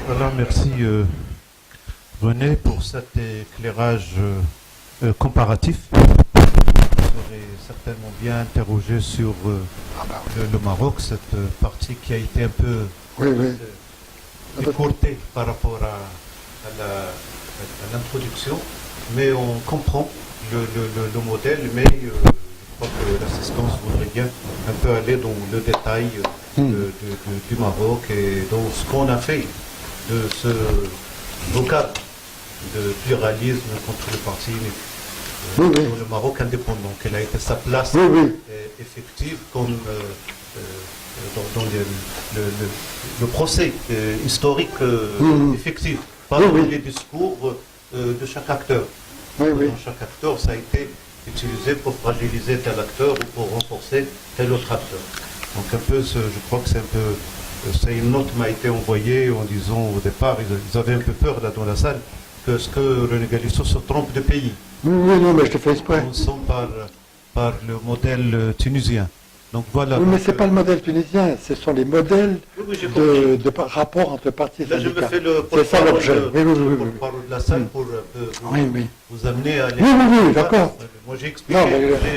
Voilà, merci René pour cet éclairage comparatif. Vous serez certainement bien interrogé sur le Maroc, cette partie qui a été un peu écourtée par rapport à l'introduction, mais on comprend le modèle, mais je crois que l'assistance voudrait bien un peu aller dans le détail du Maroc et dans ce qu'on a fait de ce vocable de pluralisme contre le parti dans le Maroc indépendant. Quelle a été sa place effective comme dans le procès historique effectif, pas dans les discours de chaque acteur. Dans chaque acteur, ça a été utilisé pour fragiliser tel acteur ou pour renforcer tel autre acteur. Donc un peu, je crois que c'est une note m'a été envoyée en disant au départ, ils avaient un peu peur là dans la salle, que ce que René Galisso se trompe de pays. Non, mais je te fais exprès. On sent par le modèle tunisien. Donc voilà. Oui, mais ce n'est pas le modèle tunisien, ce sont les modèles de rapport entre partis et syndicats. C'est ça l'objet. Porte-parole de la salle pour vous amener à Oui, d'accord. Moi j'ai expliqué,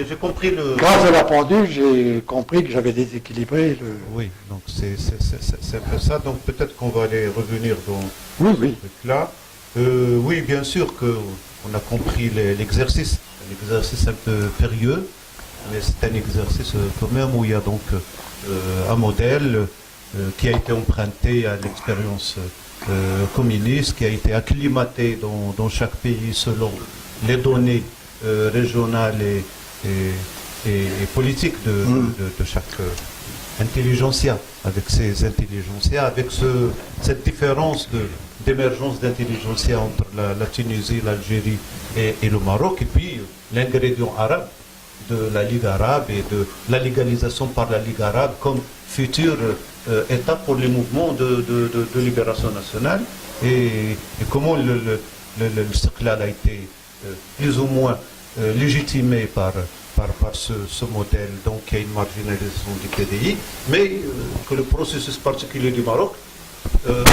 j'ai compris le... Grâce à la pendule, j'ai compris que j'avais déséquilibré le... Oui, donc c'est un peu ça. Donc peut-être qu'on va aller revenir dans ce truc-là. Oui, bien sûr qu'on a compris l'exercice. Un exercice un peu périlleux, mais c'est un exercice quand même où il y a donc un modèle qui a été emprunté à l'expérience communiste, qui a été acclimaté dans chaque pays selon les données régionales et politiques de chaque intelligentsia, avec ces intelligentsias, avec cette différence d'émergence d'intelligentsia entre la Tunisie, l'Algérie et le Maroc, et puis l'ingrédient arabe de la Ligue arabe et de la légalisation par la Ligue arabe comme future étape pour les mouvements de libération nationale, et comment le Istiqlal a été plus ou moins légitimé par ce modèle, donc il y a une marginalisation du PDI, mais que le processus particulier du Maroc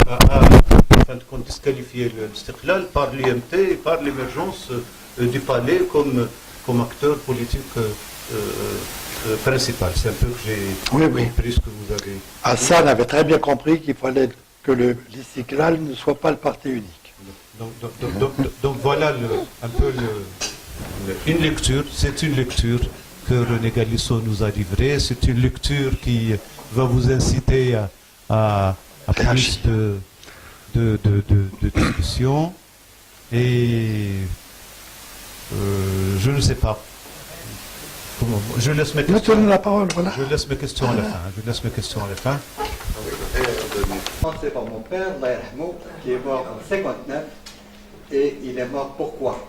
a en fin de compte disqualifié l'Istiqlal par l'IMT et par l'émergence du palais comme acteur politique principal. C'est un peu que j'ai compris ce que vous avez... Hassan avait très bien compris qu'il fallait que l'Istiqlal ne soit pas le parti unique. Donc voilà un peu une lecture, c'est une lecture que René Galisso nous a livrée, c'est une lecture qui va vous inciter à plus de discussion, et je ne sais pas. Je laisse mes questions. La parole, voilà. Je laisse mes questions à la fin. Commencé par mon père, qui est mort en 59, et il est mort pourquoi?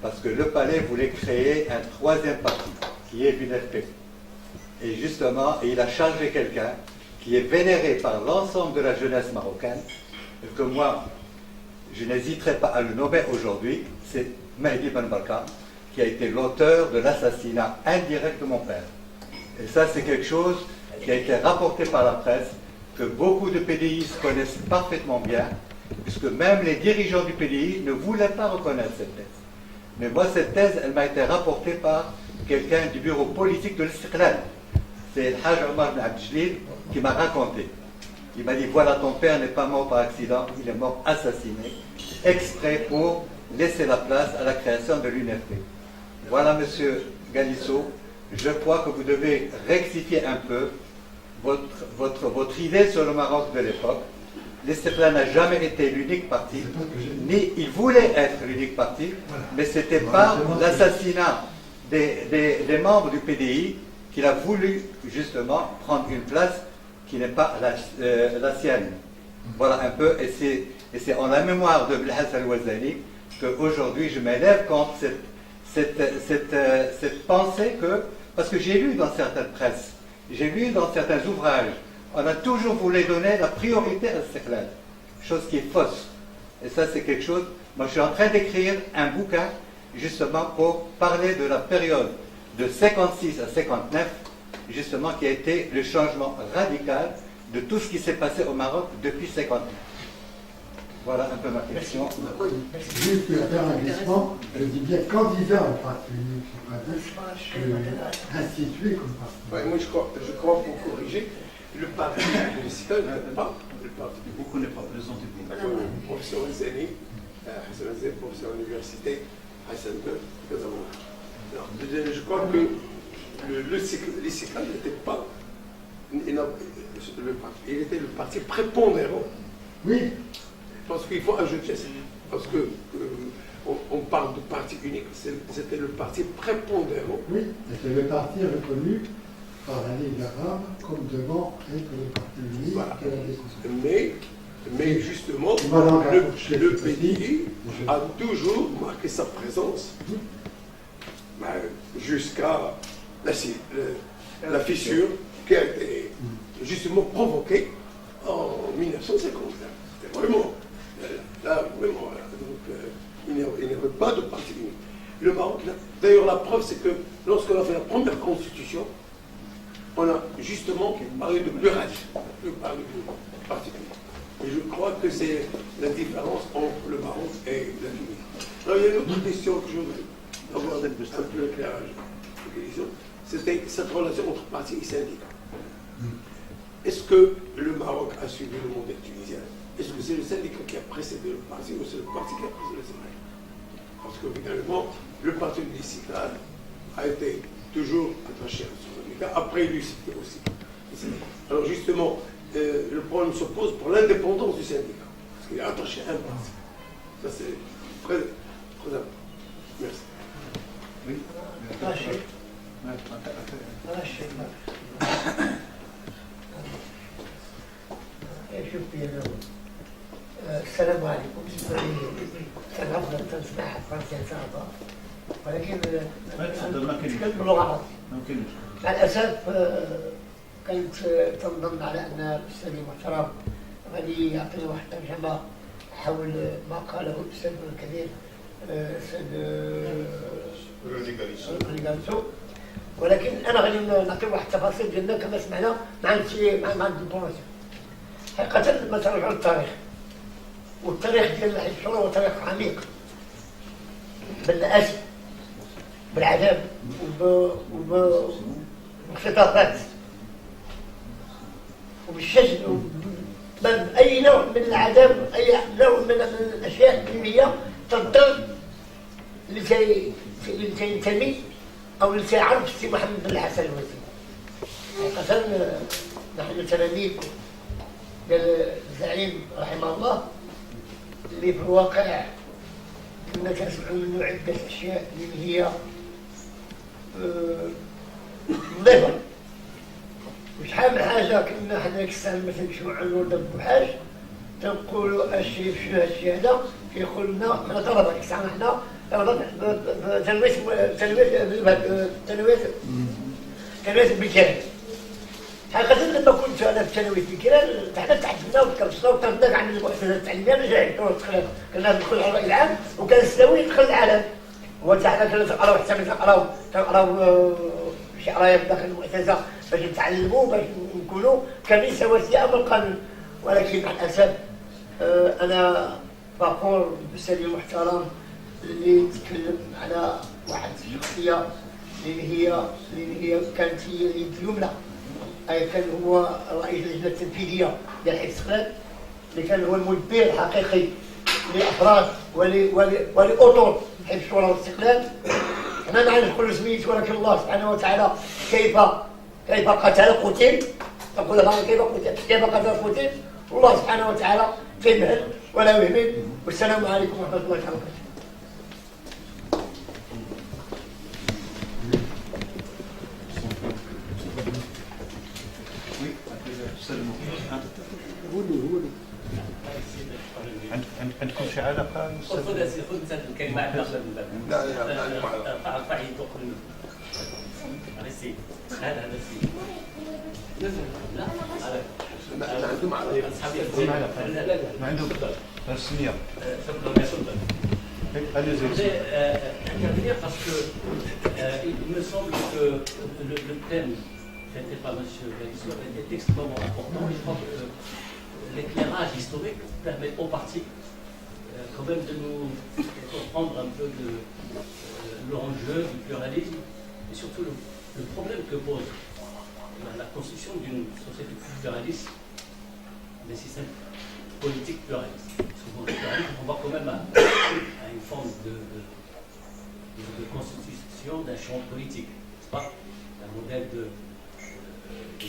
Parce que le palais voulait créer un troisième parti, qui est l'UNFP. Et justement, il a chargé quelqu'un qui est vénéré par l'ensemble de la jeunesse marocaine, et que moi, je n'hésiterai pas à le nommer aujourd'hui, c'est Mehdi Ben Barka, qui a été l'auteur de l'assassinat indirect de mon père. Et ça, c'est quelque chose qui a été rapporté par la presse, que beaucoup de PDIs connaissent parfaitement bien, puisque même les dirigeants du PDI ne voulaient pas reconnaître cette thèse. Mais moi, cette thèse, elle m'a été rapportée par quelqu'un du bureau politique de l'Istiqlal. C'est le Haj Omar Ben Abdeljalil qui m'a raconté. Il m'a dit, voilà, ton père n'est pas mort par accident, il est mort assassiné, exprès pour laisser la place à la création de l'UNFP. Voilà, monsieur Galisso, je crois que vous devez rectifier un peu votre idée sur le Maroc de l'époque. L'Istiqlal n'a jamais été l'unique parti, ni il voulait être l'unique parti, mais c'était par l'assassinat des membres du PDI qu'il a voulu justement prendre une place qui n'est pas la sienne. Voilà un peu, et c'est en la mémoire de Belhassan al-Wazali qu'aujourd'hui je m'élève contre cette pensée que, parce que j'ai lu dans certaines presses, j'ai lu dans certains ouvrages, on a toujours voulu donner la priorité à l'Istiqlal, chose qui est fausse. Et ça, c'est quelque chose... Moi, je suis en train d'écrire un bouquin, justement, pour parler de la période de 56 à 59, justement, qui a été le changement radical de tout ce qui s'est passé au Maroc depuis 59. Voilà un peu ma question. Juste pour faire un glissement, je dis bien candidat au parti unique, institué comme parti. Ouais, moi je crois pour corriger, le parti municipal n'est pas le parti unique. Beaucoup n'est pas présenté. Professeur Zeni, professeur à l'université, Hassan Casablanca. Je crois que le CICA n'était pas. Il était le parti prépondérant. Oui. Parce qu'il faut ajouter ça. Parce que on parle de parti unique, c'était le parti prépondérant. Oui, et c'est le parti reconnu par la Ligue arabe comme devant être le parti unique Voilà. de la décision. Mais justement, Voilà, le PDI a toujours marqué sa présence jusqu'à la fissure qui a été justement provoquée en 1950. C'était vraiment, vraiment, donc il n'y avait pas de parti unique. Le Maroc, d'ailleurs la preuve c'est que lorsqu'on a fait la première constitution, on a justement parlé de pluralisme, on parle de parti unique. Et je crois que c'est la différence entre le Maroc et la Tunisie. Alors il y a une autre question que je voudrais avoir un peu éclairage. C'était cette relation entre parti et syndicat. Est-ce que le Maroc a suivi le modèle tunisien? Est-ce que c'est le syndicat qui a précédé le parti ou c'est le parti qui a précédé le syndicat? Parce que finalement, le parti municipal a été toujours attaché à son syndicat, après lui c'était aussi. Alors justement, le problème se pose pour l'indépendance du syndicat, parce qu'il est attaché à un parti. Ça c'est très, très important. Merci. Oui. السلام عليكم. بالنسبه لي كان افضل تنسمع فرنسيه صعبه، ولكن نتكلم باللغه العربيه. مع الاسف كنت تنظن على ان الاستاذ المحترم غادي يعطينا واحد الترجمه حول ما قاله الاستاذ الكبير الاستاذ روني غاليسو، ولكن انا غادي نعطي واحد التفاصيل ديالنا كما سمعنا مع الدبلوماسيه. حقيقه لما ترجعوا للتاريخ، والتاريخ ديال حزب الشورى هو تاريخ عميق بالمآسي بالعذاب وبالاختطافات وبالشجن بأي نوع من العذاب، أي نوع من الأشياء اللي هي تضر اللي تينتمي أو اللي تيعرف السي محمد بن الحسن الوزير. حقيقة نحن تلاميذ ديال الزعيم رحمه الله، اللي في الواقع كنا كنسمعوا منه عدة أشياء اللي هي نظيفة. وشحال من حاجة كنا حنا ديك الساعة مثلا نمشيو عند ولد البوحاج تنقولوا الشيء شنو هادشي هذا، كيقول لنا حنا طلبة ديك الساعة حنا طلبة تلويث بالكامل. حقيقة لما كنت أنا في الثانوي في كيران حنا تحدثنا وتكبسنا وطردنا عن المؤسسات التعليمية. أنا جاي كنا ندخل على الرأي العام وكان الثانوي يدخل العالم. هو حنا كنا تنقراو حتى تنقراو شي قرايه داخل المؤسسة باش نتعلموا باش نكونوا كاملين سواسية أمام القانون. ولكن مع الأسف أنا فخور بالأستاذ المحترم اللي تكلم على واحد الشخصية اللي هي كانت هي اليد اليمنى، أي كان هو رئيس اللجنة التنفيذية ديال حزب استقلال، اللي كان هو المدبر الحقيقي لأفراد ولأطر حزب الشورى والاستقلال. حنا نعرف نقولوا سميت، ولكن الله سبحانه وتعالى كيف قتل تقول كيف قتل قتل، والله سبحانه وتعالى تيمهل ولا يهمل. والسلام عليكم ورحمة الله وبركاته. عندكم شي علاقه؟ خذ الكلمات لا ارفعي دخل على السيد. هذا السيد لا عندهم علاقه. اصحابي ما عندهم رسميه. شكرا يا سلطان. Intervenir parce que il me semble que le thème traité par M. Galissot est extrêmement important. Je crois que l'éclairage historique permet au parti quand même de nous comprendre un peu de l'enjeu du pluralisme et surtout le problème que pose la construction d'une société pluraliste, des systèmes politiques pluralistes. Souvent, le pluralisme, on voit quand même à une forme de constitution d'un champ politique, n'est-ce pas? Un modèle de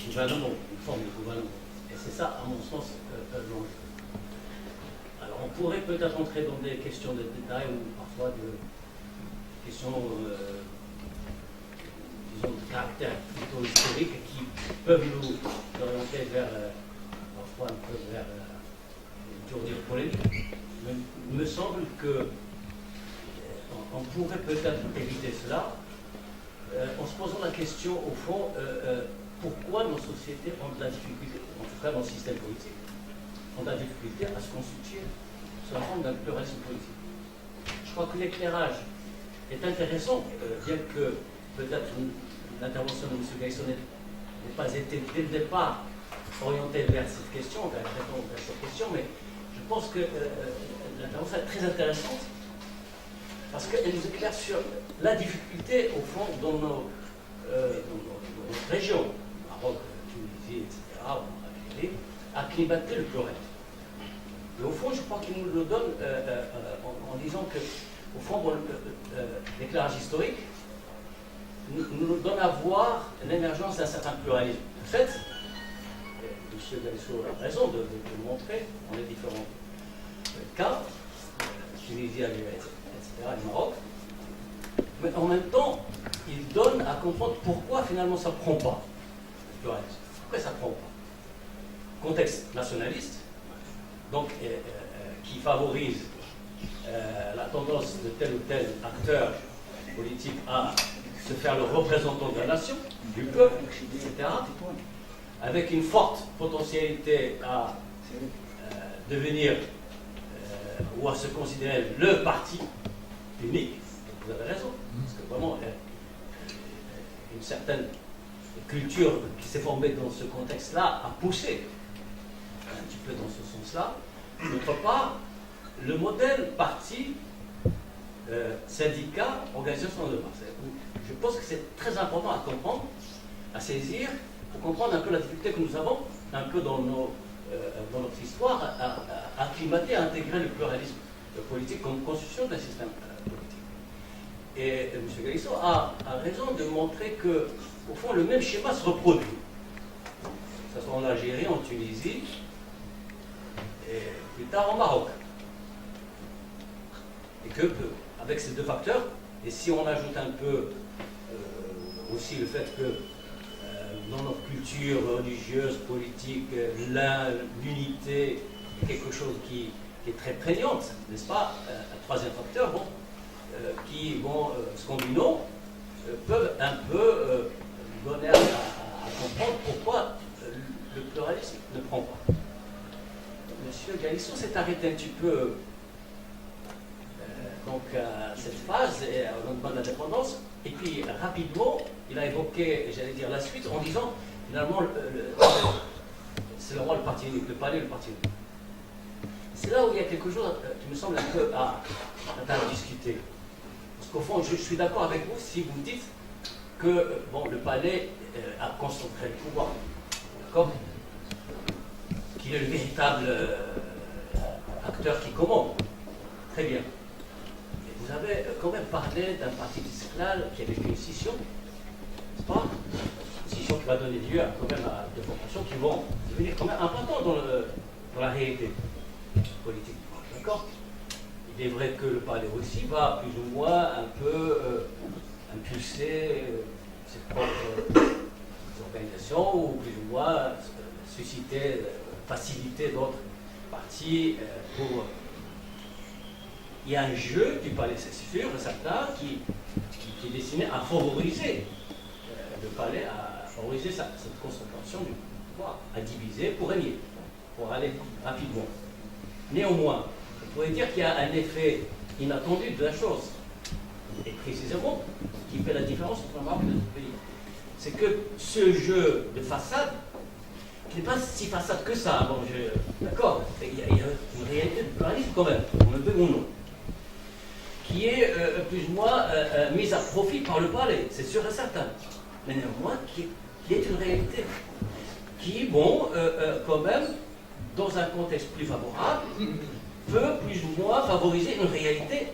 gouvernement, une forme de gouvernement. Et c'est ça, à mon sens, l'enjeu. Alors, on pourrait peut-être entrer dans des questions de détail ou parfois de questions, disons, de caractère plutôt historique qui peuvent nous orienter vers, parfois un peu vers une tournure polémique. Mais il me semble que on pourrait peut-être éviter cela en se posant la question, au fond, pourquoi nos sociétés ont de la difficulté, en tout cas nos systèmes politiques, ont de la difficulté à se constituer sous la forme d'un pluralisme politique. Je crois que l'éclairage est intéressant, bien que peut-être l'intervention de M. Gaïsson n'ait pas été dès le départ orientée vers cette question, vers cette question, mais je pense que l'intervention est très intéressante parce qu'elle nous éclaire sur la difficulté, au fond, dans nos régions, Maroc, Tunisie, etc., Algérie, à climater le pluralisme. Et au fond, je crois qu'il nous le donne en disant que, au fond, bon, l'éclairage historique nous donne à voir l'émergence d'un certain pluralisme. En fait, M. Gaïsson a raison de montrer dans les différents cas, Tunisie, Algérie, etc., le Maroc, mais en même temps, il donne à comprendre pourquoi finalement ça ne prend pas, le pluralisme. Pourquoi ça ne prend pas? Contexte nationaliste, donc qui favorise la tendance de tel ou tel acteur politique à se faire le représentant de la nation, du peuple, etc., avec une forte potentialité à devenir ou à se considérer le parti unique. Vous avez raison, parce que vraiment une certaine culture qui s'est formée dans ce contexte-là a poussé un petit peu dans ce sens-là. D'autre part, le modèle parti, syndicat, organisation de masse. Je pense que c'est très important à comprendre, à saisir, pour comprendre un peu la difficulté que nous avons, un peu dans notre histoire, à acclimater, à intégrer le pluralisme politique comme constitution d'un système politique. Et M. Gaïsson a raison de montrer que, au fond, le même schéma se reproduit. Que ce soit en Algérie, en Tunisie, et plus tard en Maroc. Et que, avec ces deux facteurs, et si on ajoute un peu aussi le fait que dans notre culture religieuse, politique, l'unité est quelque chose qui est très prégnante, n'est-ce pas? Un troisième facteur, bon, qui, se combinant, peuvent un peu donner à comprendre pourquoi le pluralisme ne prend pas. Monsieur Gaïsson s'est arrêté un petit peu à cette phase, au lendemain de l'indépendance, et puis rapidement, il a évoqué, j'allais dire, la suite, en disant, finalement, c'est le roi, le parti unique, le palais, le parti unique. C'est là où il y a quelque chose qui me semble un peu à discuter. Parce qu'au fond, je suis d'accord avec vous si vous dites que le palais a concentré le pouvoir. D'accord? Qu'il est le véritable acteur qui commande. Très bien. Et vous avez quand même parlé d'un parti fiscal qui avait fait une scission, n'est-ce pas? Une scission qui va donner lieu quand même à des formations qui vont devenir quand même importantes dans la réalité politique. D'accord? Il est vrai que le palais aussi va plus ou moins un peu impulser ses propres organisations ou plus ou moins susciter, faciliter d'autres partis pour... Il y a un jeu du palais, c'est sûr, certain, qui est destiné à favoriser le palais, à favoriser cette concentration du pouvoir, à diviser pour régner, pour aller rapidement. Néanmoins, on pourrait dire qu'il y a un effet inattendu de la chose, et précisément, qui fait la différence entre le Maroc et d'autres pays. C'est que ce jeu de façade, n'est pas si façade que ça. Bon, d'accord, il y a une réalité de pluralisme quand même, on le veut ou non, qui est plus ou moins mise à profit par le palais, c'est sûr et certain. Mais néanmoins, qui est une réalité, qui, bon, quand même, dans un contexte plus favorable, peut plus ou moins favoriser une réalité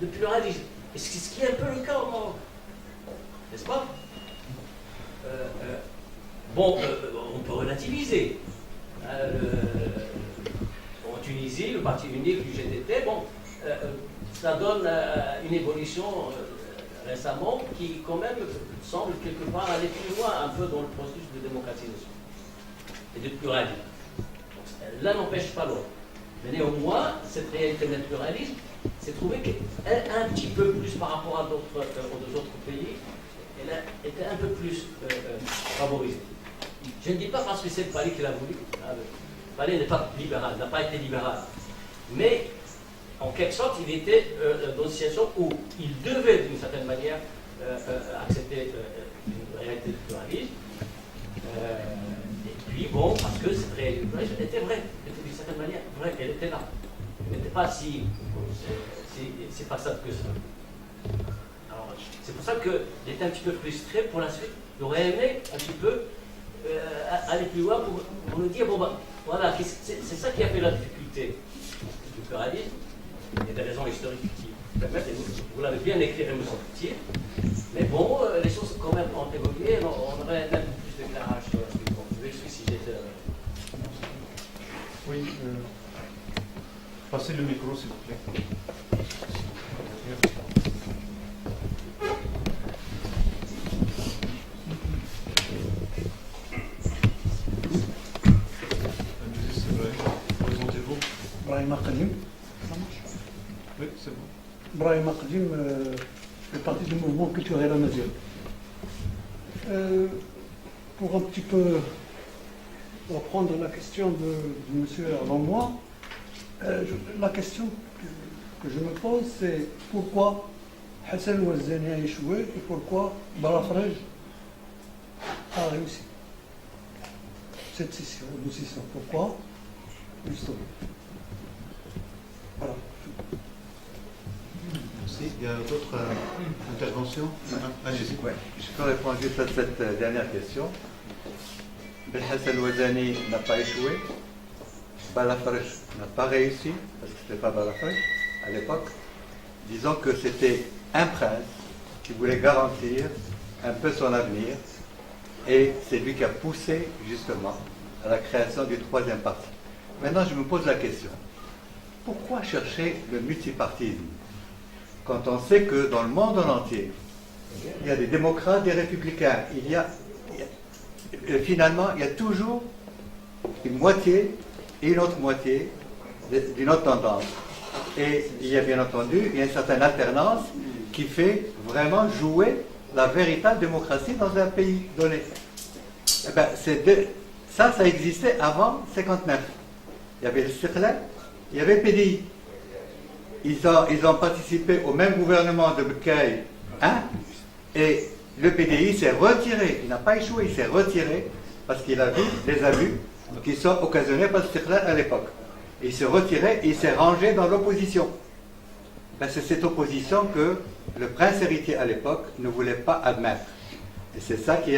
de pluralisme. Et ce qui est un peu le cas au Maroc, n'est-ce pas? Bon, on peut relativiser. En Tunisie, le parti unique du GTT, bon, ça donne une évolution récemment qui, quand même, semble quelque part aller plus loin un peu dans le processus de démocratisation et de pluralisme. Donc, l'un n'empêche pas l'autre. Mais néanmoins, cette réalité de pluralisme s'est trouvée un petit peu plus par rapport à aux deux autres pays, elle a été un peu plus favorisée. Je ne dis pas parce que c'est le palais qui l'a voulu. Le palais n'est pas libéral, n'a pas été libéral. Mais, en quelque sorte, il était dans une situation où il devait, d'une certaine manière, accepter une réalité de pluralisme. Et puis, bon, parce que cette réalité de pluralisme était vraie, était d'une certaine manière vraie, elle était là. Elle n'était pas si façade que ça. Alors, c'est pour ça qu'il était un petit peu frustré pour la suite. Il aurait aimé un petit peu aller plus loin pour nous dire, bon ben, voilà, c'est ça qui a fait la difficulté du pluralisme. Il y a des raisons historiques qui permettent, et vous l'avez bien éclairé, me semble-t-il. Mais bon, les choses quand même ont évolué, on aurait un peu plus d'éclairage sur la suite. Bon, je m'excuse si j'étais... Oui, passez le micro, s'il vous plaît. Présentez-vous. Brahim Qadim. Oui, c'est bon. Brahim Qadim fait partie du mouvement culturel amazigh. Pour un petit peu reprendre la question de monsieur avant moi, la question que je me pose, c'est pourquoi Hassan Ouazzani a échoué et pourquoi Balafrej a réussi cette session, Pourquoi? Justement. Voilà. Merci. Il y a d'autres interventions? Allez-y. Ouais. Je peux répondre juste à cette dernière question. Ben Hassan Ouazzani n'a pas échoué. Balafrej n'a pas réussi, parce que ce n'était pas Balafrej à l'époque. Disons que c'était un prince qui voulait garantir un peu son avenir, et c'est lui qui a poussé justement à la création du troisième parti. Maintenant, je me pose la question, pourquoi chercher le multipartisme quand on sait que dans le monde entier, il y a des démocrates, des républicains, finalement, il y a toujours une moitié et une autre moitié d'une autre tendance. Et il y a bien entendu une certaine alternance qui fait vraiment jouer la véritable démocratie dans un pays donné. Eh ben, ça existait avant 59. Il y avait le Istiqlal, il y avait le PDI. Ils ont participé au même gouvernement de Bekaï 1, et le PDI s'est retiré. Il n'a pas échoué, il s'est retiré parce qu'il a vu les abus qui sont occasionnés par l'Istiqlal à l'époque. Il s'est retiré et il s'est rangé dans l'opposition. Ben, c'est cette opposition que le prince héritier à l'époque ne voulait pas admettre. Et c'est ça qui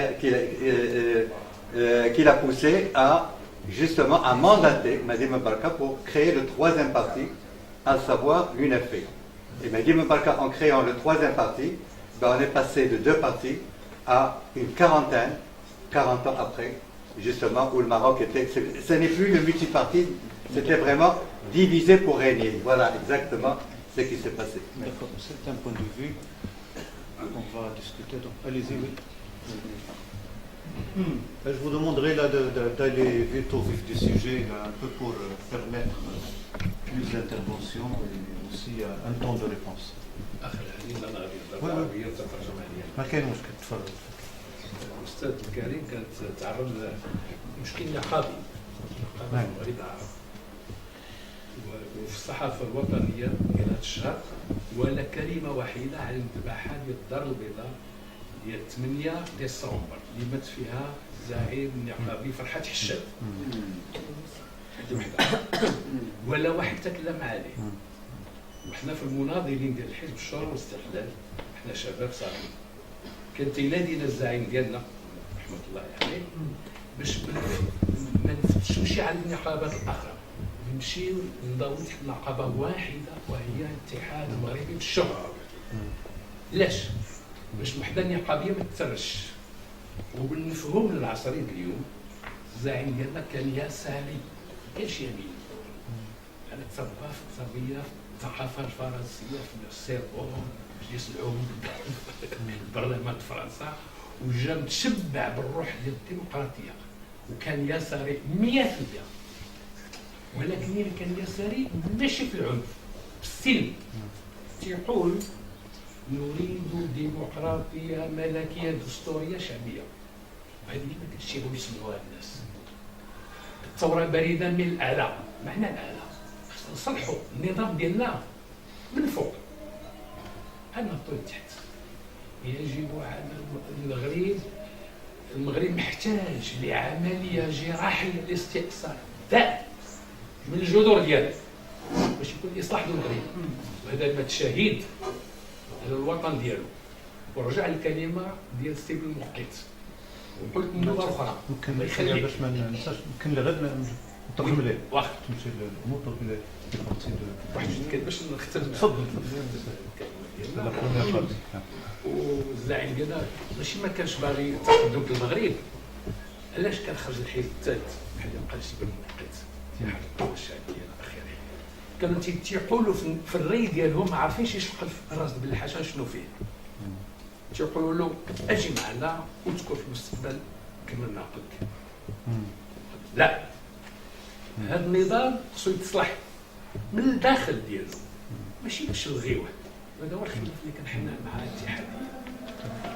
l'a poussé à justement à mandater Mahdi Mbarka pour créer le troisième parti, à savoir l'UNFP. Et Mahdi Mbarka, en créant le troisième parti, ben, on est passé de 2 partis à une quarantaine, 40 ans après, justement, où le Maroc était... Ce n'est plus le multipartisme, c'était vraiment divisé pour régner. Voilà exactement ce qui s'est passé. D'accord, c'est un point de vue. On va discuter. Donc, allez-y, oui. Je vous demanderai là d'aller vite au vif du sujet, là, un peu pour permettre plus d'interventions et aussi un temps de réponse. ما كاين مشكل تفضل. الاستاذ الكريم كانت تعرض لمشكل نقابي غريب العرب وفي الصحافه الوطنيه في هذا الشهر ولا كلمه وحيده على الانتباهات ديال الدار البيضاء ديال 8 ديسمبر اللي مات فيها الزعيم النقابي فرحات حشاد. هذه وحده. ولا واحد تكلم عليه. وحنا في المناضلين ديال الحزب الشورى والاستقلال حنا شباب صغير كان تينادينا الزعيم ديالنا رحمه الله عليه باش ما نفتشوش على النقابات الاخرى، نمشيو نضاو تحت نقابه واحده وهي الاتحاد المغربي بالشهره. علاش؟ باش الوحده النقابيه ما تترش. وبالمفهوم العصري اليوم الزعيم ديالنا كان يساري ما كانش يمين. انا تربى في التربيه الثقافه الفرنسيه في السيربون مجلس العموم البرلمان فرنسا، وجا متشبع بالروح ديال الديمقراطيه وكان يساري 100%. ولكن اللي كان يساري ماشي في العنف، في السلم. تيقول نريد ديمقراطيه ملكيه دستوريه شعبيه. وهذه ما كانش يبغوا يسمعوها الناس. الثوره بريده من الاعلى، معنى الاعلى خصنا نصلحوا النظام ديالنا من فوق. نهبطوا لتحت. يجب على المغرب محتاج لعمليه جراحيه لاستئصال داء من الجذور ديالو باش يكون الاصلاح ديال المغرب. وهذا مات شهيد على الوطن ديالو. ورجع الكلمه ديال ستيفن المقيت وقلت مره اخرى ممكن باش ما ننساش ممكن اللي غير نترجم ليه واخا تمشي للامور اللي واحد الكلمه باش نختم. تفضل. والزعيم ديالنا ماشي ما كانش باغي التقدم في المغرب. علاش كان خرج الحزب الثالث بحال اللي بقى ستيفن المقيت اتحاد القوى الشعبيه الى اخره. كانوا تيقولوا في الري ديالهم ما عارفينش يشق الراس بالحشا شنو فيه. تيقولوا له اجي معنا وتكون في المستقبل كما ناقلك. لا، هذا النظام خصو يتصلح من الداخل ديالو ماشي باش نلغيوه. هذا هو الخلاف اللي كنحنا مع الاتحاديه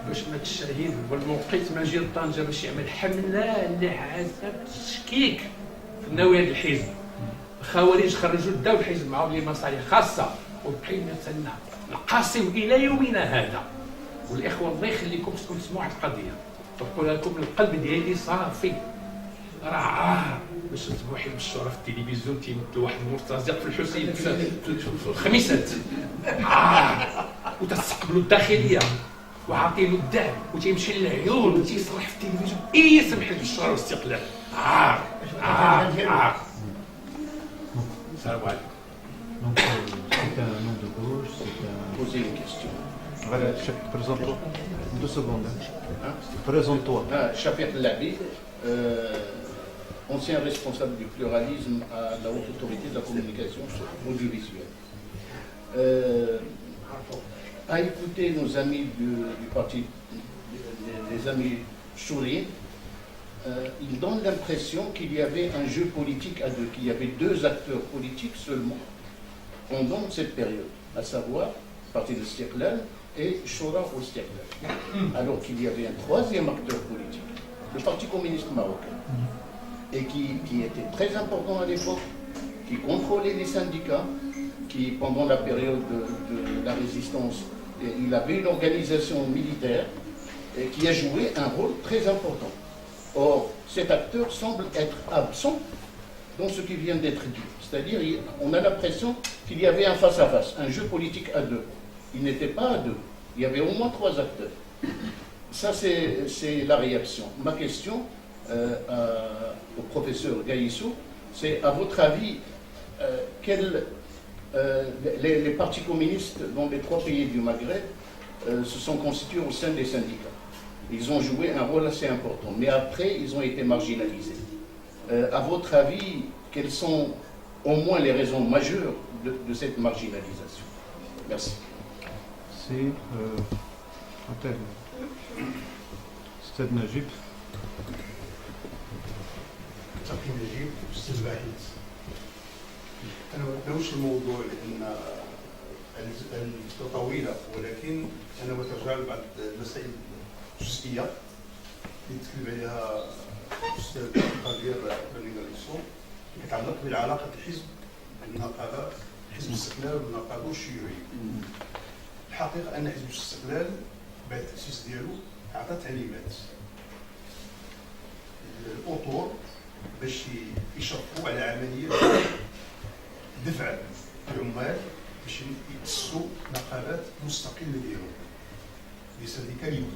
باش ما الشهيد والموقيت ما جي لطنجه باش يعمل حمله اللي عازه التشكيك في النوايا الحزب. الخوارج خرجوا داو الحزب معاهم لمصالح خاصه وبقينا نقاسيو الى يومنا هذا. والاخوه الله يخليكم خصكم تسمعوا واحد القضيه نقولها لكم من القلب ديالي صافي. راه باش تسمعوا حزب الشورى في التلفزيون تيمثلوا واحد المرتزق في الحسين في الخميسات وتستقبلوا الداخليه وعاطينو الدعم وتيمشي للعيون وتيصرح في التلفزيون اسم حزب الشورى والاستقلال. السلام عليكم. Donc, c'est un nom de gauche, c'est un... Poser une question. Voilà, présente-toi. 2 secondes. Présente-toi. Chafir Labi, ancien responsable du pluralisme à la haute autorité de la communication audiovisuelle. À écouter nos amis du parti, les amis Chourine, ils donnent l'impression qu'il y avait un jeu politique à deux, qu'il y avait 2 acteurs politiques seulement pendant cette période, à savoir le parti de Stiklal et Shura au Stiklal. Alors qu'il y avait un 3e acteur politique, le Parti communiste marocain, et qui était très important à l'époque, qui contrôlait les syndicats, qui pendant la période de la résistance, il avait une organisation militaire et qui a joué un rôle très important. Or, cet acteur semble être absent dans ce qui vient d'être dit. C'est-à-dire, on a l'impression qu'il y avait un face-à-face, un jeu politique à 2. Il n'était pas à 2. Il y avait au moins 3 acteurs. Ça, c'est la réaction. Ma question au professeur Gaïssou, c'est à votre avis, les partis communistes dans les 3 pays du Maghreb se sont constitués au sein des syndicats. Ils ont joué un rôle assez important, mais après, ils ont été marginalisés. À votre avis, quelles sont au moins les raisons majeures de cette marginalisation? Merci. C'est Stade Najib. تقي نجيب استاذ وحيد. انا ما نفهمش الموضوع لان المدة طويله، ولكن انا بترجع لبعض المسائل الجزئيه اللي تكلم عليها الاستاذ قدير بن غاليسو كتعلق بالعلاقه الحزب بالنقابه، حزب الاستقلال والنقابه الشيوعيه. الحقيقه ان حزب الاستقلال بعد التاسيس ديالو عطى تعليمات الاطر باش يشرفوا على عمليه دفع العمال باش يتسسوا نقابات مستقله ديالهم دي سنديكا ليبر.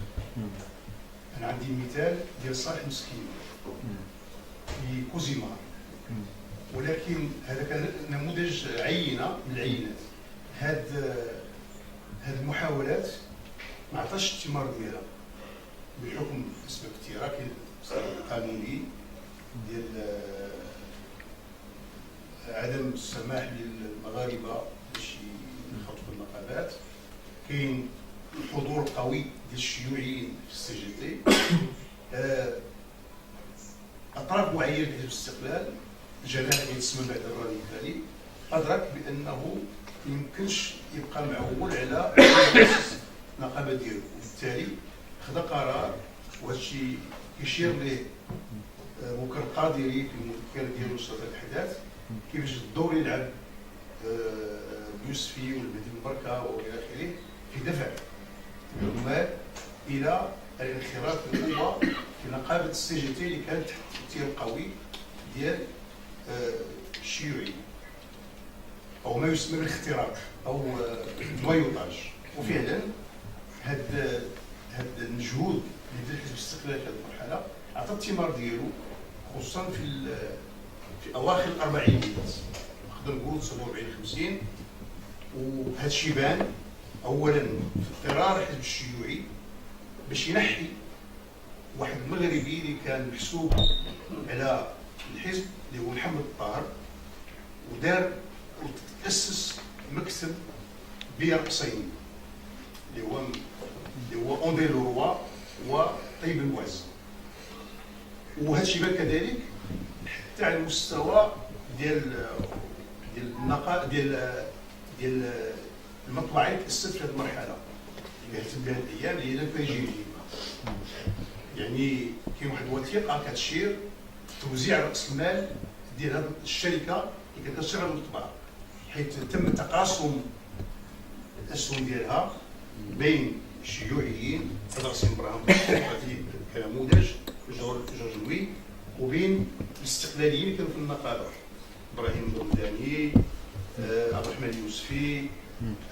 انا عندي مثال ديال صالح مسكين في كوزيمار، ولكن هذا كان نموذج عينه من العينات. هاد المحاولات ما عطاش الثمار ديالها بحكم اسباب كثيره، كاين قانوني ديال عدم السماح للمغاربه باش يخرجوا في النقابات، كاين الحضور القوي ديال الشيوعيين في السي جي تي. اطراف معينه في الاستقلال جناح يتسمى بعد الراديكالي ادرك بانه يمكنش يبقى معول على النقابه ديالو، وبالتالي خذا قرار، وهذا الشيء يشير ليه بكر القادري في المذكره ديالو نشرة الاحداث، كيفاش الدور يلعب يوسفي والمهدي البركه والى اخره في دفع العمال الى الانخراط بالقوه في نقابه السي جي تي اللي كانت تحت التأثير القوي ديال الشيوعي او ما يسمى بالاختراق او النويوطاج. وفعلا هذا المجهود اللي دار حزب الاستقلال في هذه المرحله عطى الثمار ديالو، خصوصا في اواخر الاربعينيات، نقدر نقولوا 49 50. وهذا الشيء بان اولا في اضطرار الحزب الشيوعي باش ينحي واحد المغربي اللي كان محسوب على الحزب اللي هو محمد الطاهر، ودار وتأسس مكتب بير قصيم اللي هو اوندي لوروا وطيب المعز. وهذا الشيء بان كذلك حتى على المستوى ديال ديال المطبعين اللي تأسست في هذه المرحله اللي اهتم بها الايام اللي هي البيجيني. يعني كاين واحد الوثيقه كتشير توزيع راس المال ديال هذه الشركه اللي كتشتغل المطبعه، حيث تم تقاسم الاسهم ديالها بين الشيوعيين راسين ابراهيم كنموذج جورج لوي، وبين الاستقلاليين اللي كانوا في النقابه ابراهيم البغداني، عبد الرحمن اليوسفي،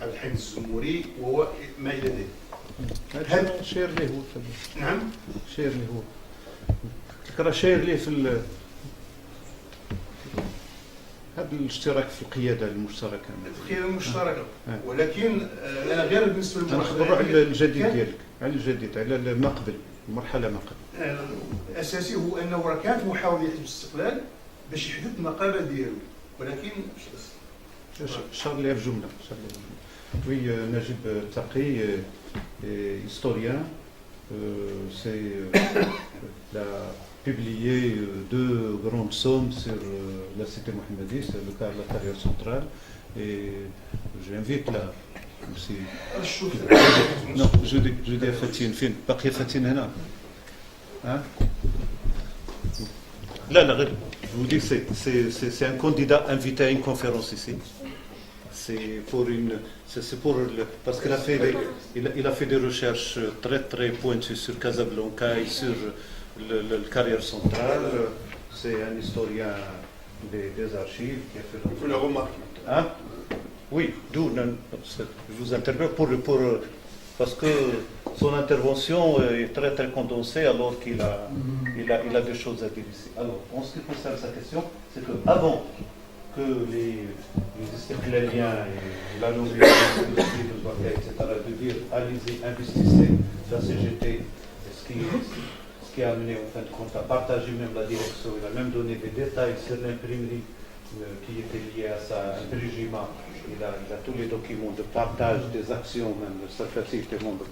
عبد الحميد الزموري وما الى ذلك. هذا شير ليه هو نعم شير ليه هو راه شاير ليه في هذا الاشتراك في القياده المشتركه. القياده المشتركه، ولكن انا غير بالنسبه نخبروا على الجديد ديالك، على الجديد، على ما قبل المرحله ما قبل. الاساسي هو انه راه كانت محاوله حزب الاستقلال باش يحدث النقابه ديالو، ولكن شار ليها في جمله. Oui, Najib Taqi, historien, il a publié deux grandes sommes sur la cité mohammediste, le cas de la carrière centrale, et j'invite là aussi. Non, je dis à Fatine, Baqia Fatine هنا. Hein? Là, je vous dis, c'est un candidat invité à une conférence ici. Parce qu'il a fait des recherches très très pointues sur Casablanca et sur le carrière centrale. C'est un historien des archives qui a fait la remarque. Hein? Oui, d'où je vous interpelle parce que son intervention est très très condensée alors qu'il a des choses à dire ici. Alors, en ce qui concerne sa question, c'est que avant que les Istiklaliens et la noblesse, etc., de dire allez-y, investissez la CGT, ce qui a amené en fin de compte à partager même la direction. Il a même donné des détails sur l'imprimerie qui était liée à ça, Imprijima. Il a tous les documents de partage des actions, même de Sarfati était membre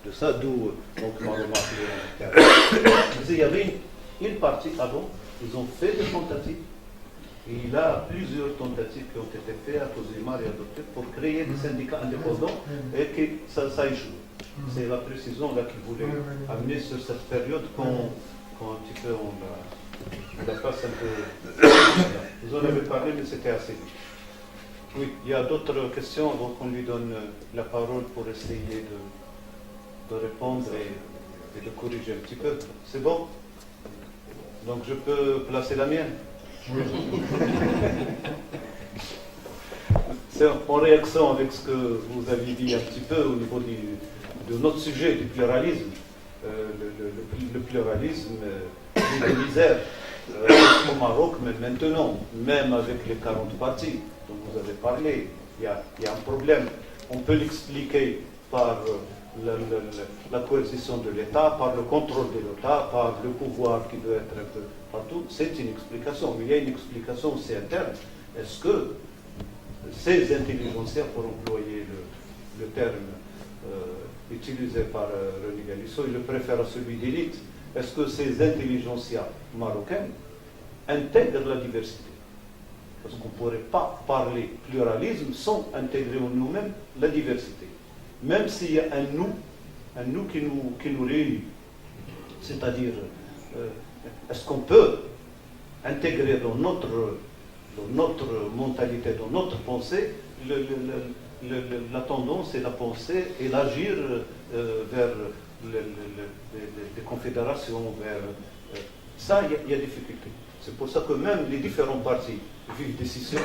de ça, d'où donc ma remarque. Il y avait une partie avant, ils ont fait des tentatives. Il y a plusieurs tentatives qui ont été faites à Cozimar et à d'autres pour créer des syndicats indépendants et que ça échoue. C'est la précision là qu'il voulait amener sur cette période quand un petit peu on la passe un peu. Vous en avez parlé, mais c'était assez vite. Oui, il y a d'autres questions, donc on lui donne la parole pour essayer de répondre et et de corriger un petit peu. C'est bon? Donc je peux placer la mienne. C'est en réaction avec ce que vous avez dit un petit peu au niveau de notre sujet du pluralisme. Le pluralisme de misère au Maroc, mais maintenant, même avec les 40 partis dont vous avez parlé, il y a un problème. On peut l'expliquer par la coercition de l'État, par le contrôle de l'État, par le pouvoir qui doit être un peu partout. C'est une explication, mais il y a une explication aussi interne. Est-ce que ces intelligentsia, pour employer le terme utilisé par René Galisso, il le préfère à celui d'élite, est-ce que ces intelligentsia marocaines intègrent la diversité? Parce qu'on ne pourrait pas parler pluralisme sans intégrer en nous-mêmes la diversité. Même s'il y a un nous qui nous réunit. C'est-à-dire, est-ce qu'on peut intégrer dans notre mentalité, dans notre pensée, la tendance et la pensée et l'agir vers des confédérations, vers... ça, il y a difficulté. C'est pour ça que même les différents partis vivent des scissions.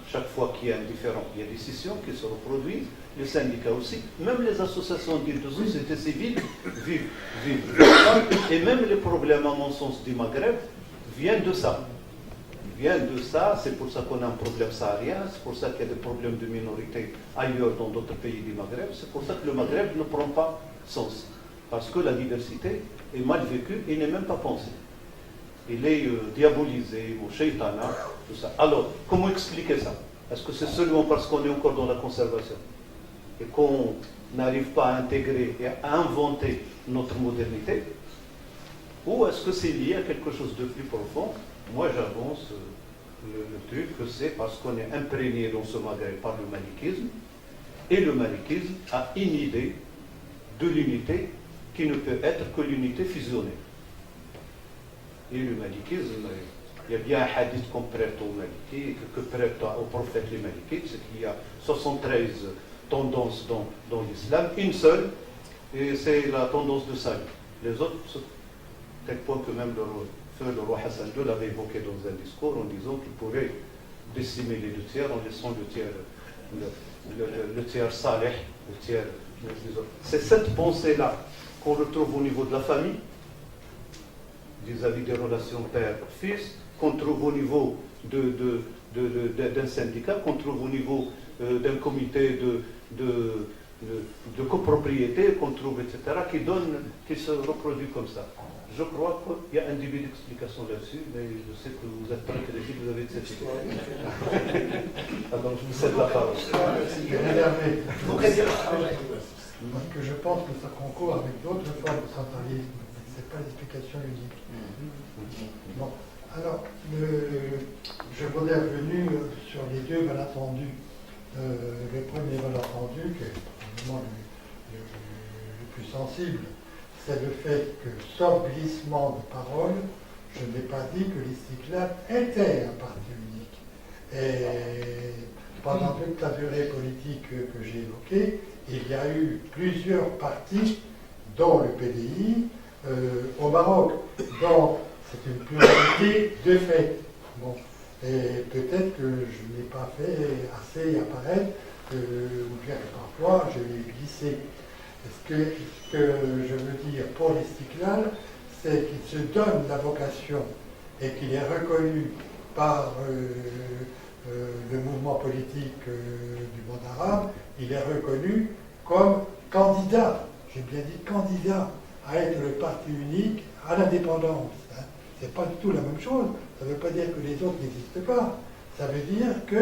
Chaque fois qu'il y a un différent, il y a des scissions qui se reproduisent. Les syndicats aussi, même les associations dites de société civile vivent de ça. Et même les problèmes, à mon sens, du Maghreb viennent de ça. Viennent de ça, c'est pour ça qu'on a un problème saharien, c'est pour ça qu'il y a des problèmes de minorité ailleurs dans d'autres pays du Maghreb, c'est pour ça que le Maghreb ne prend pas sens. Parce que la diversité est mal vécue et n'est même pas pensée. Il est diabolisé, au shaitana, tout ça. Alors, comment expliquer ça? Est-ce que c'est seulement parce qu'on est encore dans la conservation et qu'on n'arrive pas à intégrer et à inventer notre modernité? Ou est-ce que c'est lié à quelque chose de plus profond? Moi, j'avance le truc que c'est parce qu'on est imprégné dans ce Maghreb par le manichisme, et le manichisme a une idée de l'unité qui ne peut être que l'unité fusionnée. Et le manichisme, il y a bien un hadith qu'on prête aux Malikites, que prête au prophète les Malikites, c'est qu'il y a 73 tendances dans l'islam, une seule, et c'est la tendance de salut. Les autres, tel point que même le roi Hassan II l'avait évoqué dans un discours en disant qu'il pourrait décimer les deux tiers en laissant le tiers salih, le tiers... C'est cette pensée-là qu'on retrouve au niveau de la famille, vis-à-vis des relations père-fils, qu'on trouve au niveau d'un syndicat, qu'on trouve au niveau d'un comité de copropriété, qu'on trouve, etc., qui se reproduit comme ça. Je crois qu'il y a un début d'explication là-dessus, mais je sais que vous êtes très intéressé, vous avez cette idée. Alors, je vous cède la parole. Parce que je pense que ça concourt avec d'autres formes de centralisme. Ce n'est pas l'explication unique. Bon, alors, je voudrais revenir sur les deux malentendus. Le premier malentendu, qui est probablement le plus sensible, c'est le fait que, sans glissement de parole, je n'ai pas dit que l'Istiklal était un parti unique. Et pendant toute la durée politique que j'ai évoquée, il y a eu plusieurs partis, dont le PDI, au Maroc. Donc, c'est une pluralité de fait. Bon. Et peut-être que je n'ai pas fait assez apparaître, ou bien que parfois je l'ai glissé. Ce que je veux dire pour l'Istiklal, c'est qu'il se donne la vocation et qu'il est reconnu par le mouvement politique du monde arabe, il est reconnu comme candidat, j'ai bien dit candidat, à être le parti unique à l'indépendance. Hein. C'est pas du tout la même chose. Ça ne veut pas dire que les autres n'existent pas. Ça veut dire que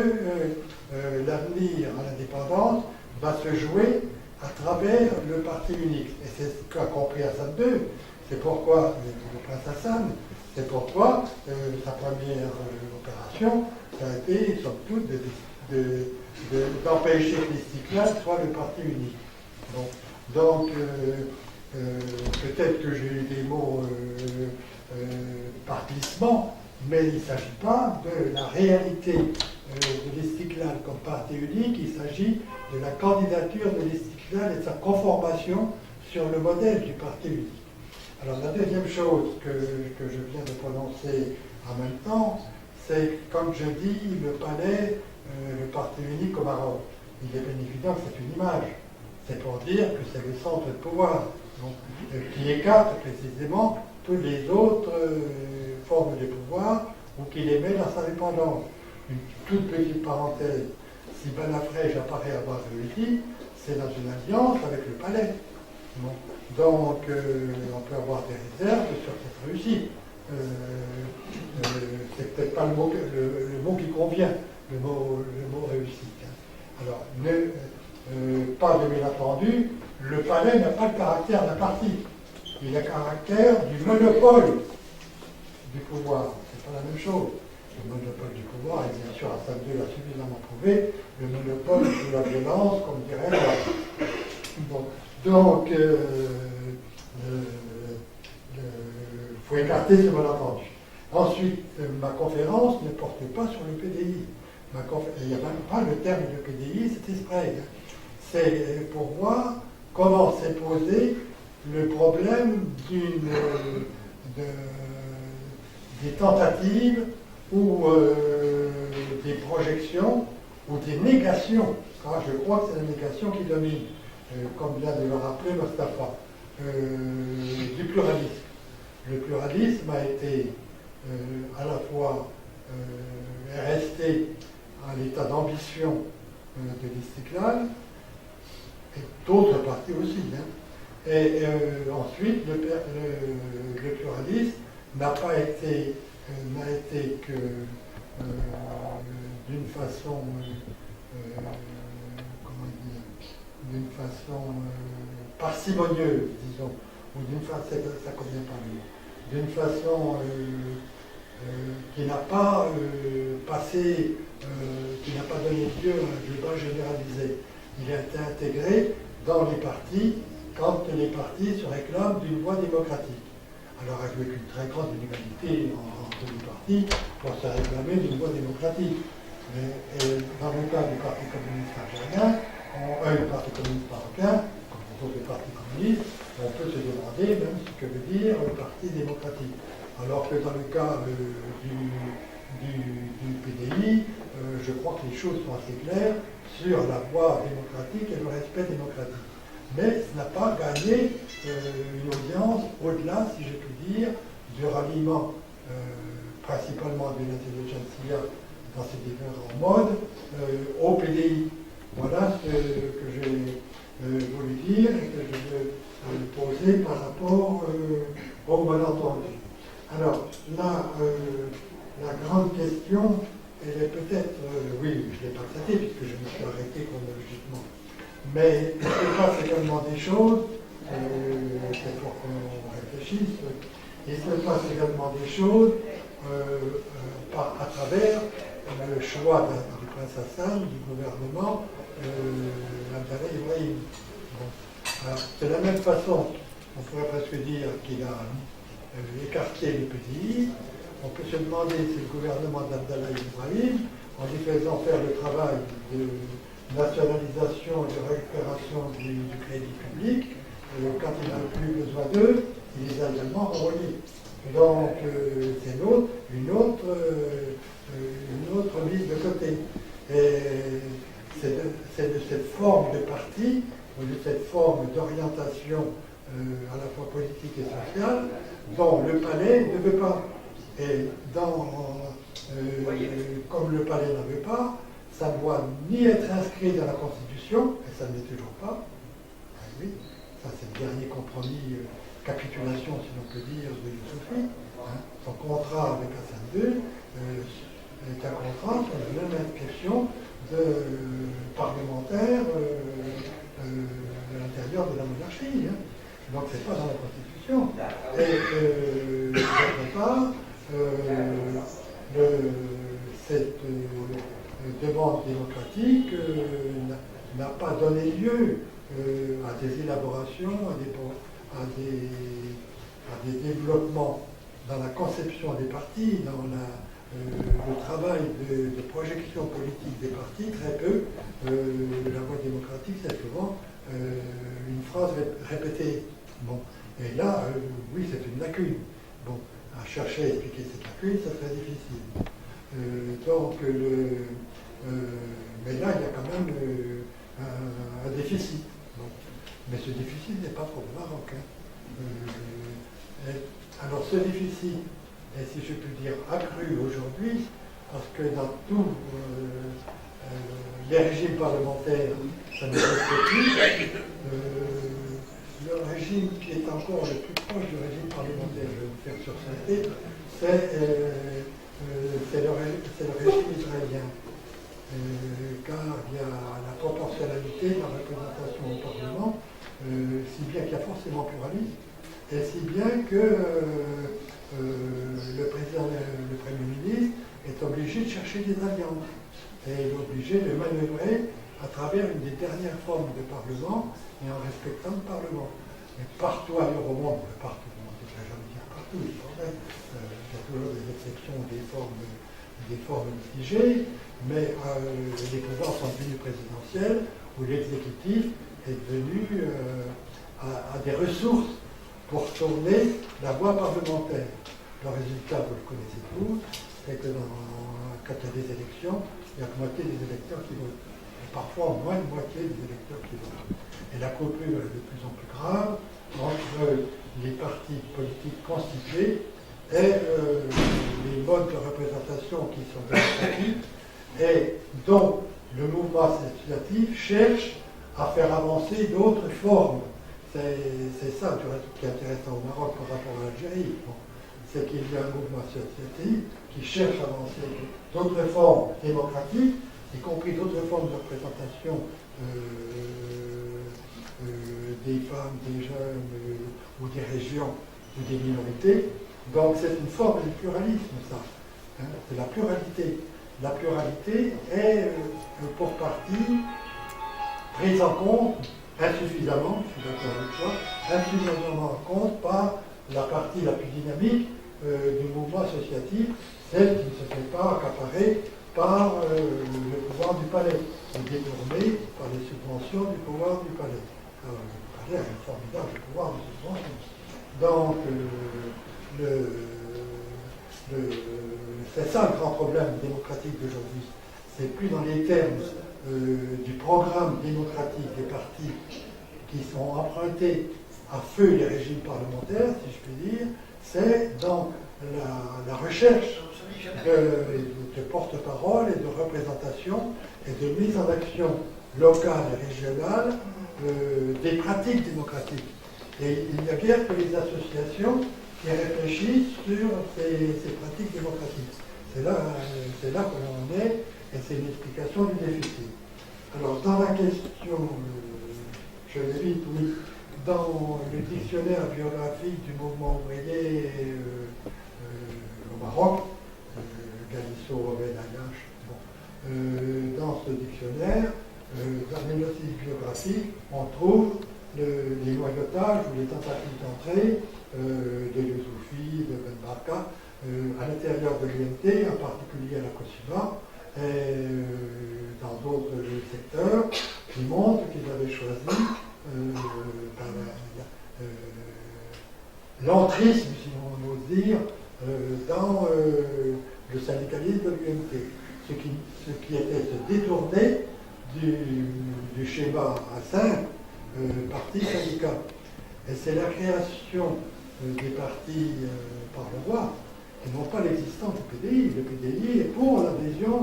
l'avenir à l'indépendance va se jouer à travers le parti unique. Et c'est ce qu'a compris Hassan II. C'est pourquoi, le prince Hassan, c'est pourquoi sa première opération, ça a été, somme toute, d'empêcher que l'Istiklal soit le parti unique. Bon. Donc, peut-être que j'ai eu des mots par glissement, mais il ne s'agit pas de la réalité de l'Istiklal comme parti unique, il s'agit de la candidature de l'Istiklal et de sa conformation sur le modèle du parti unique. Alors la deuxième chose que je viens de prononcer en même temps, c'est comme je dis le palais, le parti unique au Maroc. Il est bien évident que c'est une image. C'est pour dire que c'est le centre de pouvoir, donc, qui écarte précisément toutes les autres formes de pouvoir ou qui les met dans sa dépendance. Une toute petite parenthèse, si Balafrège apparaît à Brazil, c'est dans une alliance avec le palais. Bon. Donc on peut avoir des réserves sur cette réussite. C'est peut-être pas le mot qui convient, le mot réussite. Hein. Alors, pas de malentendu, le palais n'a pas le caractère d'un parti. Il a le caractère du monopole du pouvoir. C'est pas la même chose. Le monopole du pouvoir, et bien sûr, Hassan II l'a suffisamment prouvé, le monopole de la violence, comme dirait l'homme. Bon. Donc, il faut écarter ce malentendu. Ensuite, ma conférence ne porte pas sur le PDI. Il n'y a même pas le terme de PDI, c'est Sprague. C'est pour voir comment s'est posé le problème des tentatives ou des projections ou des négations. Ah, je crois que c'est la négation qui domine, comme vient de le rappeler Mostafa, du pluralisme. Le pluralisme a été à la fois est resté à l'état d'ambition de l'Istiklal, et d'autres partis aussi. Hein. Et ensuite, le pluralisme n'a pas été, que d'une façon, comment dire, d'une façon parcimonieuse, disons, ou d'une façon, ça convient pas mieux, d'une façon qui n'a pas passé, qui n'a pas donné lieu à un débat généralisé. Il a été intégré dans les partis quand les partis se réclament d'une voie démocratique. Alors avec une très grande inégalité entre les partis pour se réclamer d'une voie démocratique. Mais dans le cas du Parti communiste algérien, du Parti communiste marocain, comme les autres partis communistes, on peut se demander même ce que veut dire le Parti démocratique. Alors que dans le cas du PDI, je crois que les choses sont assez claires sur la voie démocratique et le respect démocratique. Mais ça n'a pas gagné une audience au-delà, si je puis dire, du ralliement principalement de l'intelligentsia dans ses différents modes au PDI. Voilà ce que j'ai voulu dire et que je veux poser par rapport au malentendu. Alors, là, la grande question, elle est peut-être, oui, je ne l'ai pas traitée puisque je me suis arrêté chronologiquement, mais il se passe également des choses, c'est pour qu'on réfléchisse, il se passe également des choses à travers le choix du prince Hassan, du gouvernement, Abdallah Ibrahim. Bon. Alors, de la même façon, on pourrait presque dire qu'il a écarté le PDI. On peut se demander si le gouvernement d'Abdallah Ibrahim, en lui faisant faire le travail de nationalisation et de récupération du crédit public, quand il n'a plus besoin d'eux, il les a également renvoyés. Donc c'est une autre mise de côté. Et c'est de cette forme de parti, ou de cette forme d'orientation à la fois politique et sociale, dont le palais ne veut pas. Et comme le palais n'en veut pas, ça ne doit ni être inscrit dans la Constitution, et ça ne l'est toujours pas. Ah oui, ça c'est le dernier compromis, capitulation si l'on peut dire, de Youssoufli. Hein. Son contrat avec Hassan II est un contrat sur la même inscription de parlementaires de l'intérieur de la monarchie. Hein. Donc c'est pas dans la Constitution. Et d'autre part, cette demande démocratique n'a pas donné lieu à des élaborations, à des développements dans la conception des partis, dans le travail de projection politique des partis, très peu. La voie démocratique, c'est souvent une phrase répétée. Bon. Et là, oui, c'est une lacune. Bon, à chercher à expliquer cette lacune, ça serait difficile. Mais là, il y a quand même un déficit. Bon. Mais ce déficit n'est pas pour le Maroc. Alors ce déficit est, si je puis dire, accru aujourd'hui, parce que dans tous les régimes parlementaires, ça ne reste plus. Le régime qui est encore le plus proche du régime parlementaire, je vais vous faire sursauter, c'est le régime israélien. Car il y a la proportionnalité de la représentation au Parlement, si bien qu'il y a forcément pluralisme, et si bien que le Premier ministre est obligé de chercher des alliances, et il est obligé de manœuvrer à travers une des dernières formes de Parlement, et en respectant le Parlement. Mais partout ailleurs au monde, partout, on ne peut jamais dire partout, il y a toujours des exceptions, des formes mitigées, mais les pouvoirs sont devenus présidentiels, où l'exécutif est devenu à des ressources pour tourner la voie parlementaire. Le résultat, vous le connaissez tous, c'est que quand il y a des élections, il y a que moitié des électeurs qui votent. Et parfois moins de moitié des électeurs qui votent. Et la coupure est de plus en plus grave entre les partis politiques constitués et les modes de représentation qui sont démocratiques et dont le mouvement associatif cherche à faire avancer d'autres formes. C'est ça qui est intéressant au Maroc par rapport à l'Algérie. Bon, c'est qu'il y a un mouvement associatif qui cherche à avancer d'autres formes démocratiques, y compris d'autres formes de représentation des femmes, des jeunes ou des régions ou des minorités. Donc c'est une forme de pluralisme, ça. Hein, c'est la pluralité. La pluralité est pour partie prise en compte insuffisamment, je suis d'accord avec toi, insuffisamment en compte par la partie la plus dynamique du mouvement associatif, celle qui ne se fait pas accaparer par le pouvoir du palais, ou détournée par les subventions du pouvoir du palais. Alors, le palais a un formidable pouvoir de subvention. Donc, c'est ça le grand problème démocratique d'aujourd'hui. C'est plus dans les termes du programme démocratique des partis qui sont empruntés à feu les régimes parlementaires, si je puis dire, c'est dans la recherche de porte-parole et de représentation et de mise en action locale et régionale des pratiques démocratiques. Et il n'y a guère que les associations qui réfléchissent sur ces pratiques démocratiques. C'est là que l'on est, et c'est une explication du déficit. Alors, dans la question, je l'évite, oui, dans le dictionnaire biographique du mouvement ouvrier au Maroc, Galisso, Oven, Agache, bon, dans ce dictionnaire, dans les notices biographiques, on trouve les noyautages ou les tentatives d'entrée de Yousoufi, de Ben Barka, à l'intérieur de l'UMT, en particulier à la COSUMA, et dans d'autres secteurs, qui montrent qu'ils avaient choisi l'entrisme, si on ose dire, dans le syndicalisme de l'UMT, ce qui était se détourner du schéma à 5 partis-syndicats. Et c'est la création des partis par le roi, et non pas l'existence du PDI. Le PDI est pour l'adhésion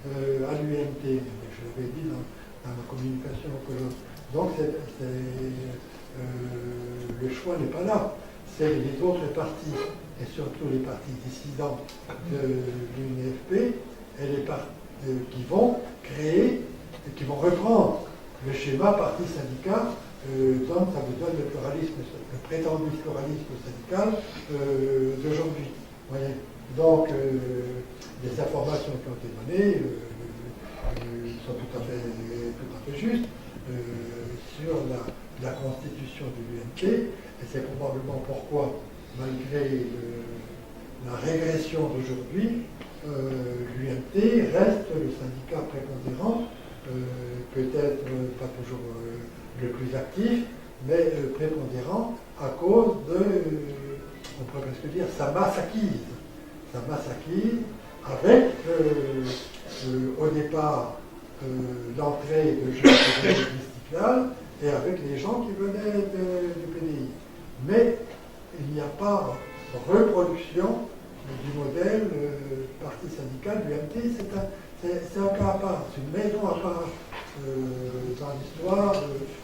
à l'UMT. Je l'avais dit dans ma communication au colloque. Donc le choix n'est pas là. C'est les autres partis, et surtout les partis dissidents de l'UNFP, et les partis qui vont créer, qui vont reprendre le schéma parti-syndicat dont ça vous donne le pluralisme, le prétendu pluralisme syndical d'aujourd'hui. Donc, les informations qui ont été données sont tout à fait justes sur la constitution de l'UMT, et c'est probablement pourquoi, malgré la régression d'aujourd'hui, l'UMT reste le syndicat prépondérant, peut-être pas toujours le plus actif, mais prépondérant à cause de, on pourrait presque dire, sa masse acquise. Sa masse acquise avec, au départ, l'entrée de gens qui venaient de l'Istiklal et avec les gens qui venaient du PDI. Mais il n'y a pas reproduction du modèle parti syndical du MT. C'est un cas à part, c'est une maison à part dans l'histoire,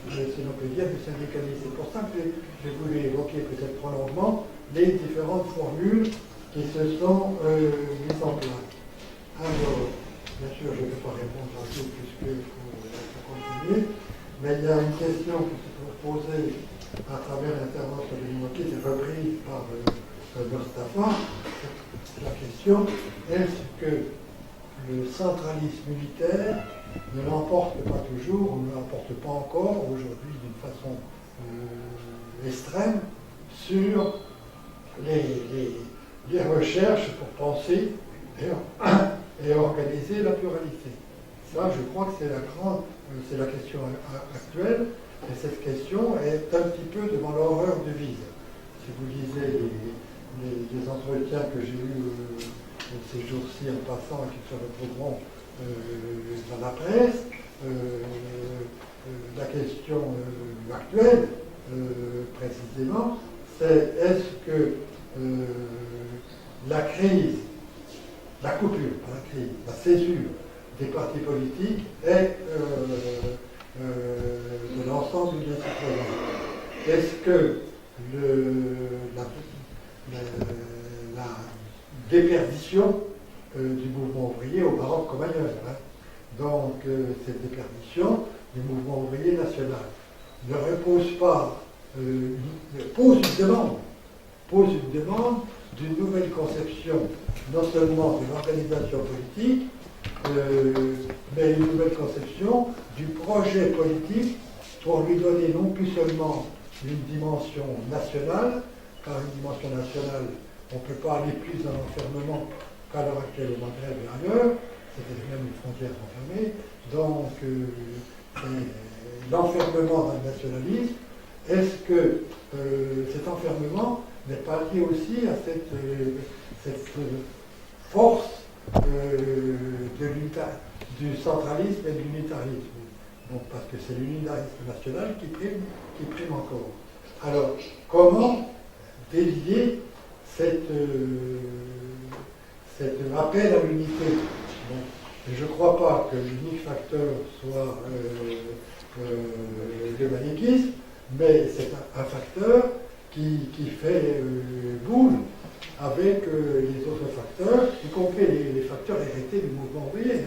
si l'on peut dire, du syndicalisme. C'est pour ça que je voulais évoquer peut-être trop longuement les différentes formules qui se sont mises en place. Alors, bien sûr, je ne vais pas répondre à tout puisqu'il faut continuer, mais il y a une question qui se peut poser à travers l'intervention de Limoquet, qui est reprise par Mostafa. C'est la question, est-ce que le centralisme unitaire ne l'emporte pas toujours, ou ne l'emporte pas encore aujourd'hui d'une façon extrême sur les recherches pour penser et organiser la pluralité. Ça, je crois que c'est la question actuelle, et cette question est un petit peu devant l'horreur de vide. Si vous lisez les entretiens que j'ai eus ces jours-ci en passant et qui se retrouveront dans la presse, la question actuelle, précisément, c'est est-ce que la crise, la coupure, pas la crise, la césure des partis politiques est de l'ensemble des citoyens. Est-ce que la déperdition du mouvement ouvrier au Maroc comme ailleurs, donc cette déperdition du mouvement ouvrier national ne repose pas, pose une demande d'une nouvelle conception, non seulement de l'organisation politique, mais une nouvelle conception du projet politique pour lui donner non plus seulement une dimension nationale, car une dimension nationale, on ne peut pas aller plus dans l'enfermement qu'à l'heure actuelle au Maghreb et ailleurs, c'est même les frontières sont fermées, donc l'enfermement dans le nationalisme, est-ce que cet enfermement n'est pas lié aussi à cette force du centralisme et de l'unitarisme? Donc, parce que c'est l'unitarisme national qui prime encore. Alors, comment délier cet appel à l'unité? Bon, je ne crois pas que l'unique facteur soit le manichisme, mais c'est un facteur qui fait boule avec les autres facteurs, y compris les facteurs hérités du mouvement ouvrier,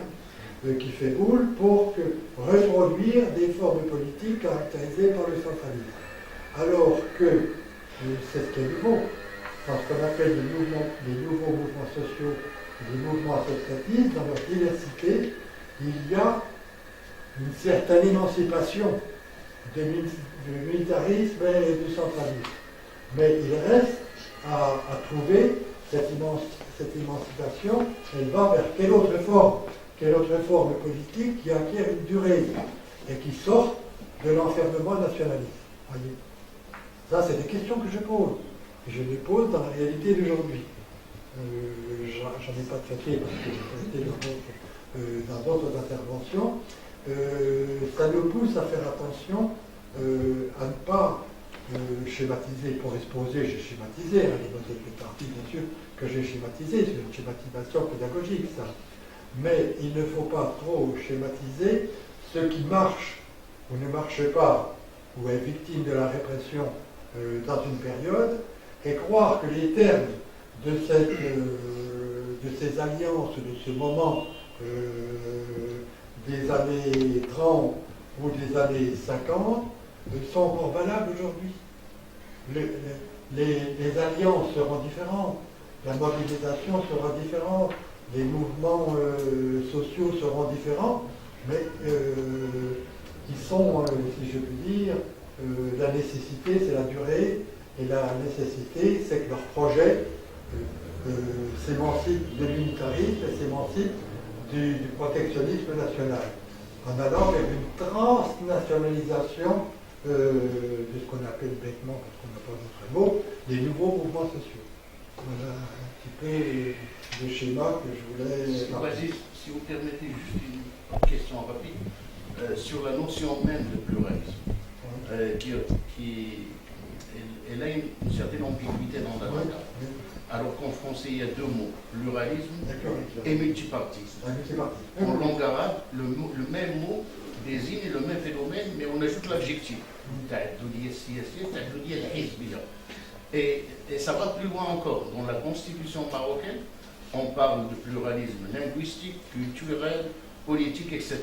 qui fait boule pour reproduire des formes politiques caractérisées par le centralisme. Alors que c'est ce qui est nouveau. Dans ce qu'on appelle les nouveaux mouvements sociaux, les mouvements associatifs, dans leur diversité, il y a une certaine émancipation de l'unitarisme et du centralisme. Mais il reste à trouver cette émancipation, elle va vers quelle autre forme politique qui acquiert une durée et qui sort de l'enfermement nationaliste. Voyez. Ça, c'est des questions que je pose. Et je les pose dans la réalité d'aujourd'hui. J'en ai pas traité parce que j'ai été dans d'autres interventions. Ça nous pousse à faire attention à ne pas schématiser. Pour exposer, j'ai schématisé, les modèles de parti, bien sûr, que j'ai schématisé, c'est une schématisation pédagogique, ça. Mais il ne faut pas trop schématiser ce qui marche ou ne marche pas, ou est victime de la répression dans une période, et croire que les termes de ces alliances, de ce moment des années 30 ou des années 50 sont encore valables aujourd'hui. Les alliances seront différentes, la mobilisation sera différente, les mouvements sociaux seront différents, mais ils sont, si je puis dire, la nécessité c'est la durée, et la nécessité c'est que leur projet s'émancipe de l'unitarisme et s'émancipe du protectionnisme national, en allant vers une transnationalisation de ce qu'on appelle bêtement, parce qu'on n'a pas d'autre mot, des nouveaux mouvements sociaux. Voilà un petit peu le schéma que je voulais... Vas-y, si vous permettez juste une question rapide sur la notion même de pluralisme, elle a une certaine ambiguïté dans la langue, alors qu'en français il y a deux mots, pluralisme et multipartisme. En langue arabe, le même mot désigne le même phénomène, mais on ajoute l'adjectif. Et ça va plus loin encore. Dans la constitution marocaine, on parle de pluralisme linguistique, culturel, politique, etc.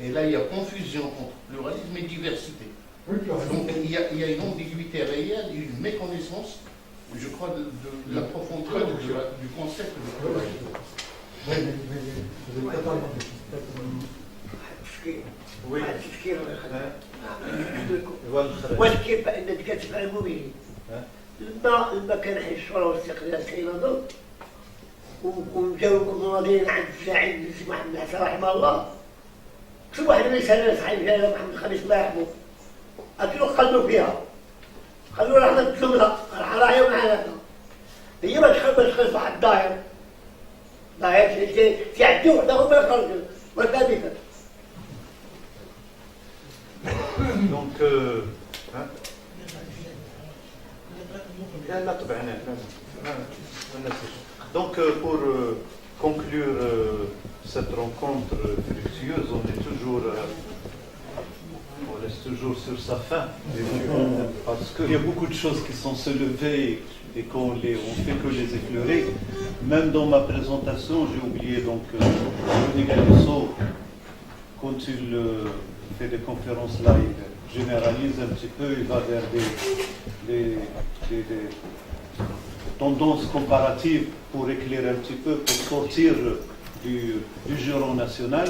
Et là, il y a confusion entre pluralisme et diversité. Donc, il y a une ambiguïté réelle, une méconnaissance, je crois, de la profondeur du concept de pluralisme. Oui, vous êtes totalement وي التفكير واش كيف انك كتفهموا به لما كان حي الشورى والاستقلال سي نضل وجاو مناضلين عند الشاعر السي محمد عسى رحمه الله كتب واحد الرساله لصاحب جلاله محمد الخميس الله يرحمه اكلوا قلبوا فيها قالوا راه حنا نتلمنا راهي معنا هي باش تخلص واحد الداير تعدي وحده هما يخرجوا وكذلك. Donc, donc pour conclure cette rencontre fructueuse, on reste toujours sur sa fin, parce qu'il y a beaucoup de choses qui sont soulevées et qu'on fait que les effleurer. Même dans ma présentation, j'ai oublié donc René Galisso, quand il fait des conférences là, il généralise un petit peu, il va vers des tendances comparatives pour éclairer un petit peu, pour sortir du giron national.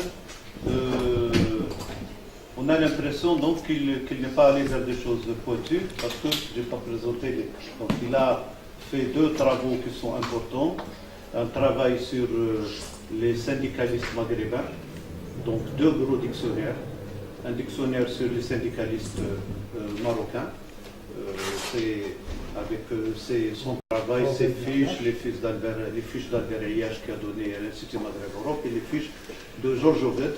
On a l'impression donc qu'il n'est pas allé vers des choses pointues, parce que je n'ai pas présenté donc il a fait deux travaux qui sont importants. Un travail sur les syndicalistes maghrébins, donc deux gros dictionnaires. Un dictionnaire sur les syndicalistes marocains, c'est avec son travail, ses fiches, les fiches d'Albert Ayache qui a donné à l'Institut Maghreb Europe et les fiches de Georges Oved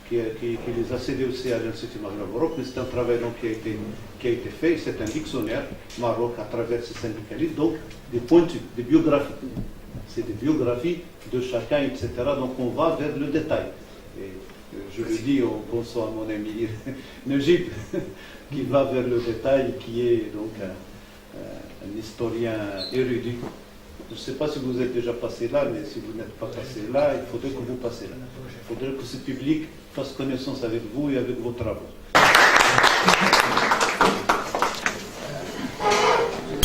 qui les a cédées aussi à l'Institut Maghreb Europe. Mais c'est un travail donc, qui a été fait, c'est un dictionnaire Maroc à travers ces syndicalistes, donc des pointus, des biographies. C'est des biographies de chacun, etc. Donc on va vers le détail. Et je le dis en pensant à mon ami Najib, qui va vers le détail, qui est donc un historien érudit. Je ne sais pas si vous êtes déjà passé là, mais si vous n'êtes pas passé là, il faudrait que vous passiez là. Il faudrait que ce public fasse connaissance avec vous et avec vos travaux.